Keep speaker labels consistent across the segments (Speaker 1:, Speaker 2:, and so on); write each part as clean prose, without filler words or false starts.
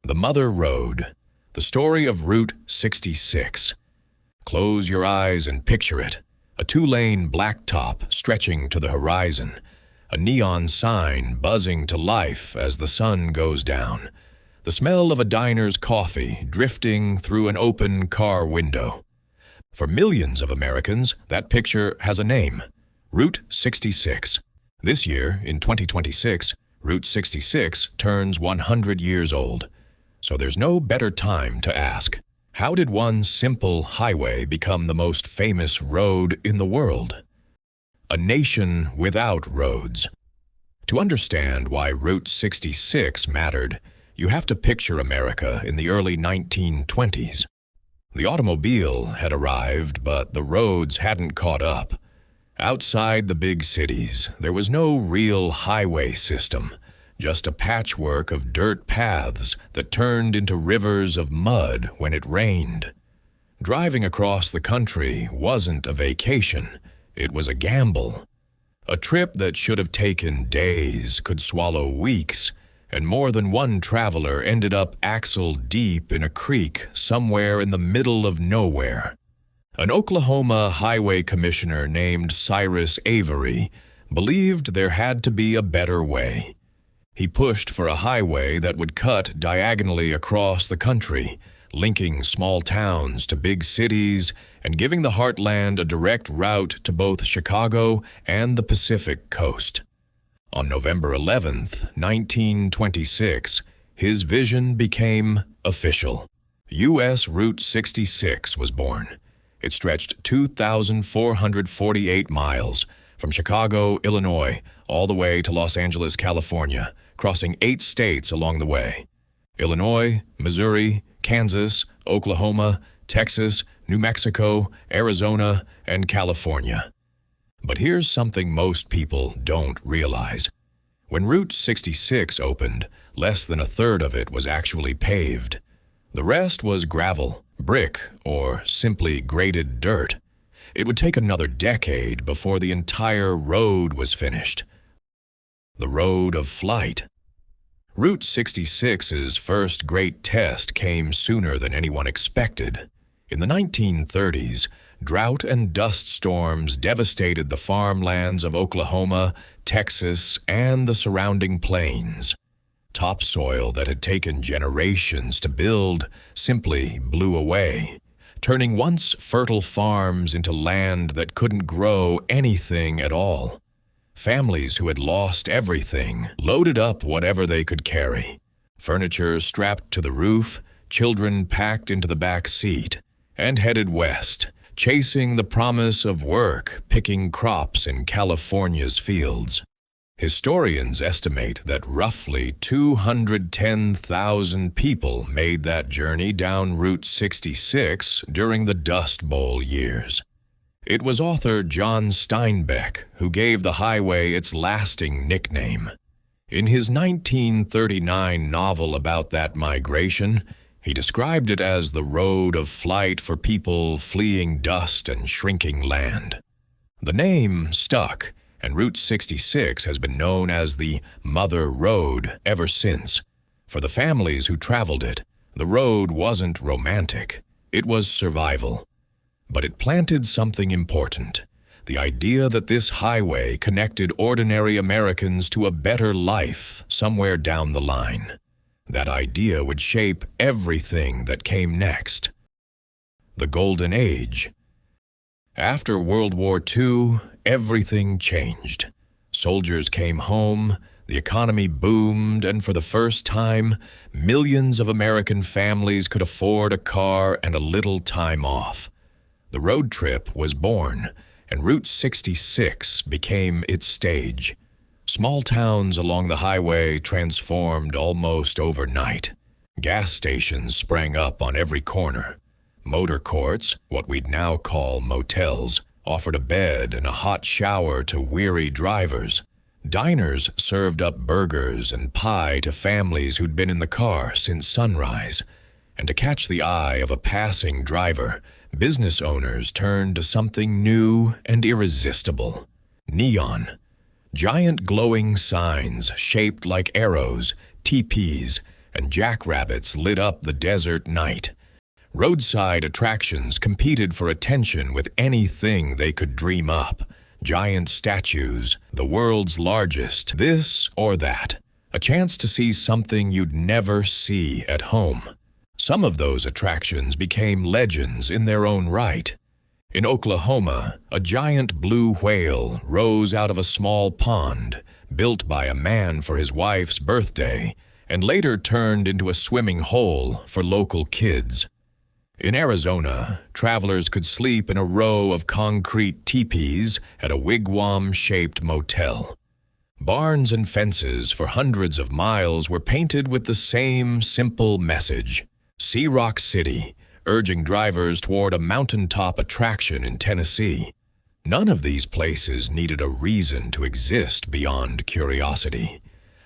Speaker 1: The Mother Road, the story of Route 66. Close your eyes and picture it. A two-lane blacktop stretching to the horizon. A neon sign buzzing to life as the sun goes down. The smell of a diner's coffee drifting through an open car window. For millions of Americans, that picture has a name: Route 66. This year, in 2026, Route 66 turns 100 years old. So there's no better time to ask, how did one simple highway become the most famous road in the world? A nation without roads. To understand why Route 66 mattered, you have to picture America in the early 1920s. The automobile had arrived, but the roads hadn't caught up. Outside the big cities, there was no real highway system, just a patchwork of dirt paths that turned into rivers of mud when it rained. Driving across the country wasn't a vacation, it was a gamble. A trip that should have taken days could swallow weeks, and more than one traveler ended up axle-deep in a creek somewhere in the middle of nowhere. An Oklahoma highway commissioner named Cyrus Avery believed there had to be a better way. He pushed for a highway that would cut diagonally across the country, linking small towns to big cities and giving the heartland a direct route to both Chicago and the Pacific coast. On November 11th, 1926, his vision became official. U.S. Route 66 was born. It stretched 2,448 miles from Chicago, Illinois, all the way to Los Angeles, California, crossing 8 states along the way: Illinois, Missouri, Kansas, Oklahoma, Texas, New Mexico, Arizona, and California. But here's something most people don't realize. When Route 66 opened, less than a third of it was actually paved. The rest was gravel, brick, or simply graded dirt. It would take another decade before the entire road was finished. The road of flight. Route 66's first great test came sooner than anyone expected. In the 1930s, drought and dust storms devastated the farmlands of Oklahoma, Texas, and the surrounding plains. Topsoil that had taken generations to build simply blew away, turning once fertile farms into land that couldn't grow anything at all. Families who had lost everything loaded up whatever they could carry. Furniture strapped to the roof, children packed into the back seat, and headed west, chasing the promise of work picking crops in California's fields. Historians estimate that roughly 210,000 people made that journey down Route 66 during the Dust Bowl years. It was author John Steinbeck who gave the highway its lasting nickname. In his 1939 novel about that migration, he described it as the road of flight for people fleeing dust and shrinking land. The name stuck, and Route 66 has been known as the Mother Road ever since. For the families who traveled it, the road wasn't romantic, it was survival. But it planted something important: the idea that this highway connected ordinary Americans to a better life somewhere down the line. That idea would shape everything that came next. The Golden Age. After World War II, everything changed. Soldiers came home, the economy boomed, and for the first time, millions of American families could afford a car and a little time off. The road trip was born, and Route 66 became its stage. Small towns along the highway transformed almost overnight. Gas stations sprang up on every corner. Motor courts, what we'd now call motels, offered a bed and a hot shower to weary drivers. Diners served up burgers and pie to families who'd been in the car since sunrise. And to catch the eye of a passing driver, business owners turned to something new and irresistible: neon. Giant glowing signs shaped like arrows, teepees, and jackrabbits lit up the desert night. Roadside attractions competed for attention with anything they could dream up. Giant statues, the world's largest, this or that. A chance to see something you'd never see at home. Some of those attractions became legends in their own right. In Oklahoma, a giant blue whale rose out of a small pond, built by a man for his wife's birthday, and later turned into a swimming hole for local kids. In Arizona, travelers could sleep in a row of concrete teepees at a wigwam-shaped motel. Barns and fences for hundreds of miles were painted with the same simple message, "Sea Rock City," urging drivers toward a mountaintop attraction in Tennessee. None of these places needed a reason to exist beyond curiosity.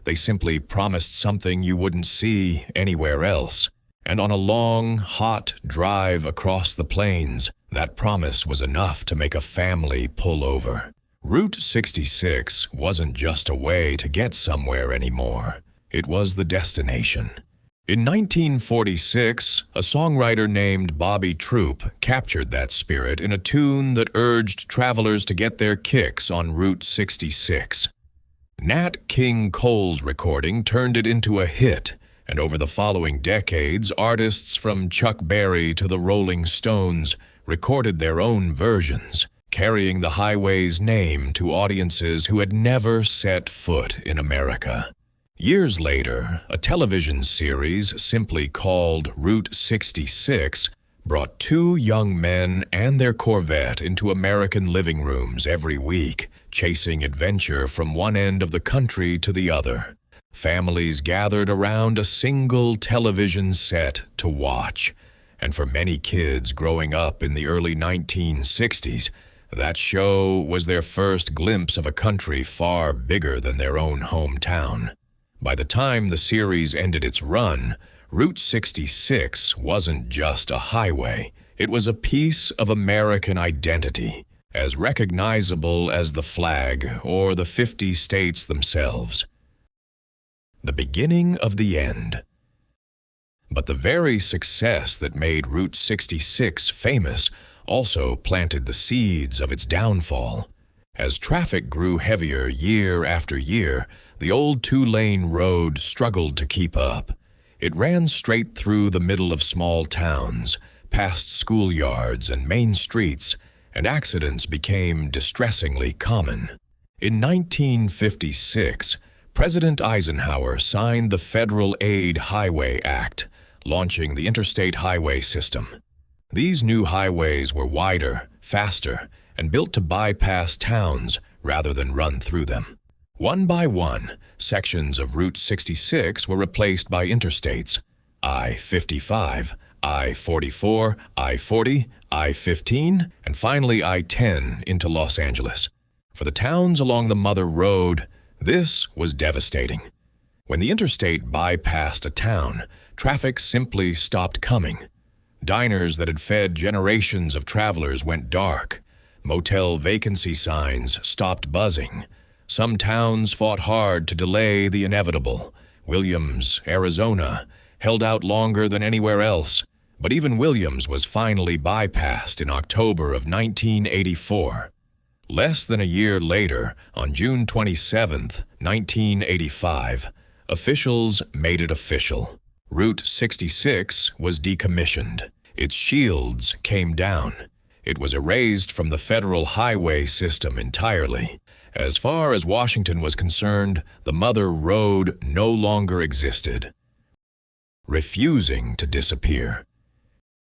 Speaker 1: They simply promised something you wouldn't see anywhere else. And on a long, hot drive across the plains, that promise was enough to make a family pull over. Route 66 wasn't just a way to get somewhere anymore. It was the destination. In 1946, a songwriter named Bobby Troup captured that spirit in a tune that urged travelers to get their kicks on Route 66. Nat King Cole's recording turned it into a hit, and over the following decades, artists from Chuck Berry to the Rolling Stones recorded their own versions, carrying the highway's name to audiences who had never set foot in America. Years later, a television series simply called Route 66 brought two young men and their Corvette into American living rooms every week, chasing adventure from one end of the country to the other. Families gathered around a single television set to watch, and for many kids growing up in the early 1960s, that show was their first glimpse of a country far bigger than their own hometown. By the time the series ended its run, Route 66 wasn't just a highway, it was a piece of American identity, as recognizable as the flag or the 50 states themselves. The beginning of the end. But the very success that made Route 66 famous also planted the seeds of its downfall. As traffic grew heavier year after year, the old two-lane road struggled to keep up. It ran straight through the middle of small towns, past schoolyards and main streets, and accidents became distressingly common. In 1956, President Eisenhower signed the Federal Aid Highway Act, launching the interstate highway system. These new highways were wider, faster, and built to bypass towns rather than run through them. One by one, sections of Route 66 were replaced by interstates: I-55, I-44, I-40, I-15, and finally I-10 into Los Angeles. For the towns along the Mother Road, this was devastating. When the interstate bypassed a town, traffic simply stopped coming. Diners that had fed generations of travelers went dark. Motel vacancy signs stopped buzzing. Some towns fought hard to delay the inevitable. Williams, Arizona, held out longer than anywhere else, but even Williams was finally bypassed in October of 1984. Less than a year later, on June 27, 1985, officials made it official. Route 66 was decommissioned. Its shields came down. It was erased from the federal highway system entirely. As far as Washington was concerned, the Mother Road no longer existed, refusing to disappear.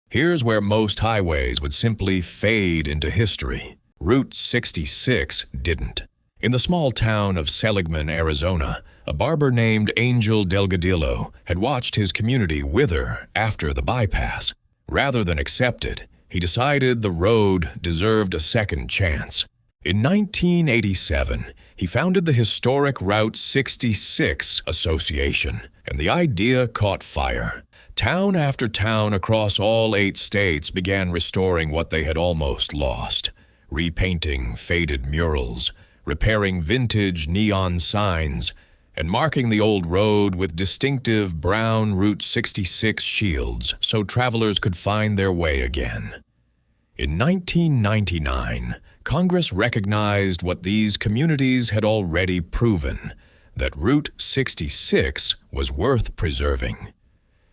Speaker 1: Here's where most highways would simply fade into history. Route 66 didn't. In the small town of Seligman, Arizona, a barber named Angel Delgadillo had watched his community wither after the bypass. Rather than accept it, he decided the road deserved a second chance. In 1987, he founded the historic Route 66 Association, and the idea caught fire. Town after town across all 8 states began restoring what they had almost lost, repainting faded murals, repairing vintage neon signs, and marking the old road with distinctive brown Route 66 shields so travelers could find their way again. In 1999, Congress recognized what these communities had already proven, that Route 66 was worth preserving.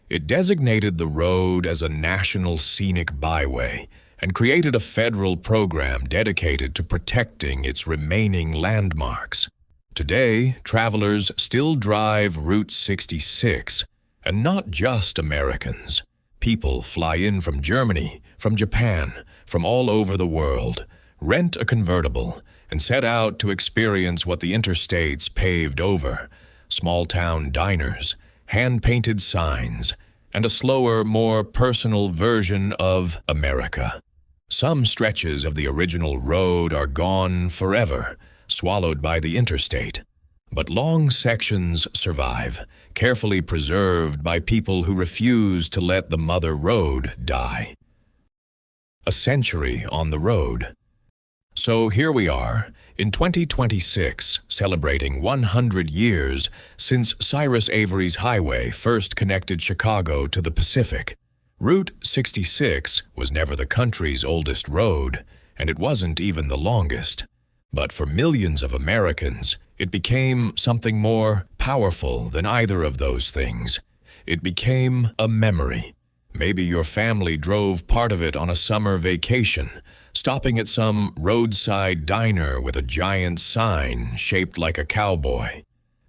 Speaker 1: It designated the road as a national scenic byway and created a federal program dedicated to protecting its remaining landmarks. Today, travelers still drive Route 66, and not just Americans. People fly in from Germany, from Japan, from all over the world, rent a convertible, and set out to experience what the interstates paved over: small-town diners, hand-painted signs, and a slower, more personal version of America. Some stretches of the original road are gone forever, swallowed by the interstate. But long sections survive, carefully preserved by people who refuse to let the mother road die. A century on the road. So here we are, in 2026, celebrating 100 years since Cyrus Avery's highway first connected Chicago to the Pacific. Route 66 was never the country's oldest road, and it wasn't even the longest. But for millions of Americans, it became something more powerful than either of those things. It became a memory. Maybe your family drove part of it on a summer vacation, stopping at some roadside diner with a giant sign shaped like a cowboy.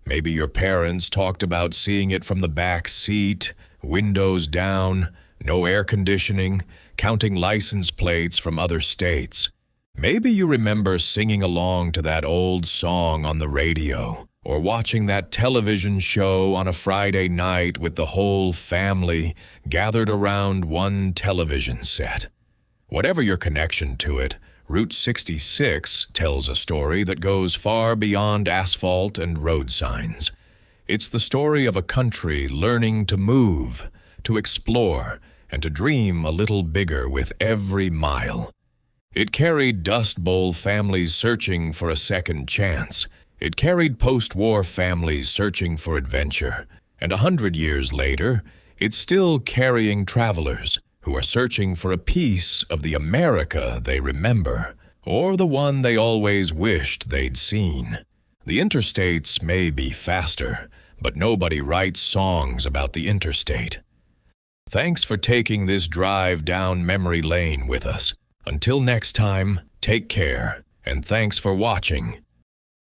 Speaker 1: Maybe your parents talked about seeing it from the back seat, windows down, no air conditioning, counting license plates from other states. Maybe you remember singing along to that old song on the radio, or watching that television show on a Friday night with the whole family gathered around one television set. Whatever your connection to it, Route 66 tells a story that goes far beyond asphalt and road signs. It's the story of a country learning to move, to explore, and to dream a little bigger with every mile. It carried Dust Bowl families searching for a second chance. It carried post-war families searching for adventure. And 100 years later, it's still carrying travelers who are searching for a piece of the America they remember, or the one they always wished they'd seen. The interstates may be faster, but nobody writes songs about the interstate. Thanks for taking this drive down memory lane with us. Until next time, take care, and thanks for watching.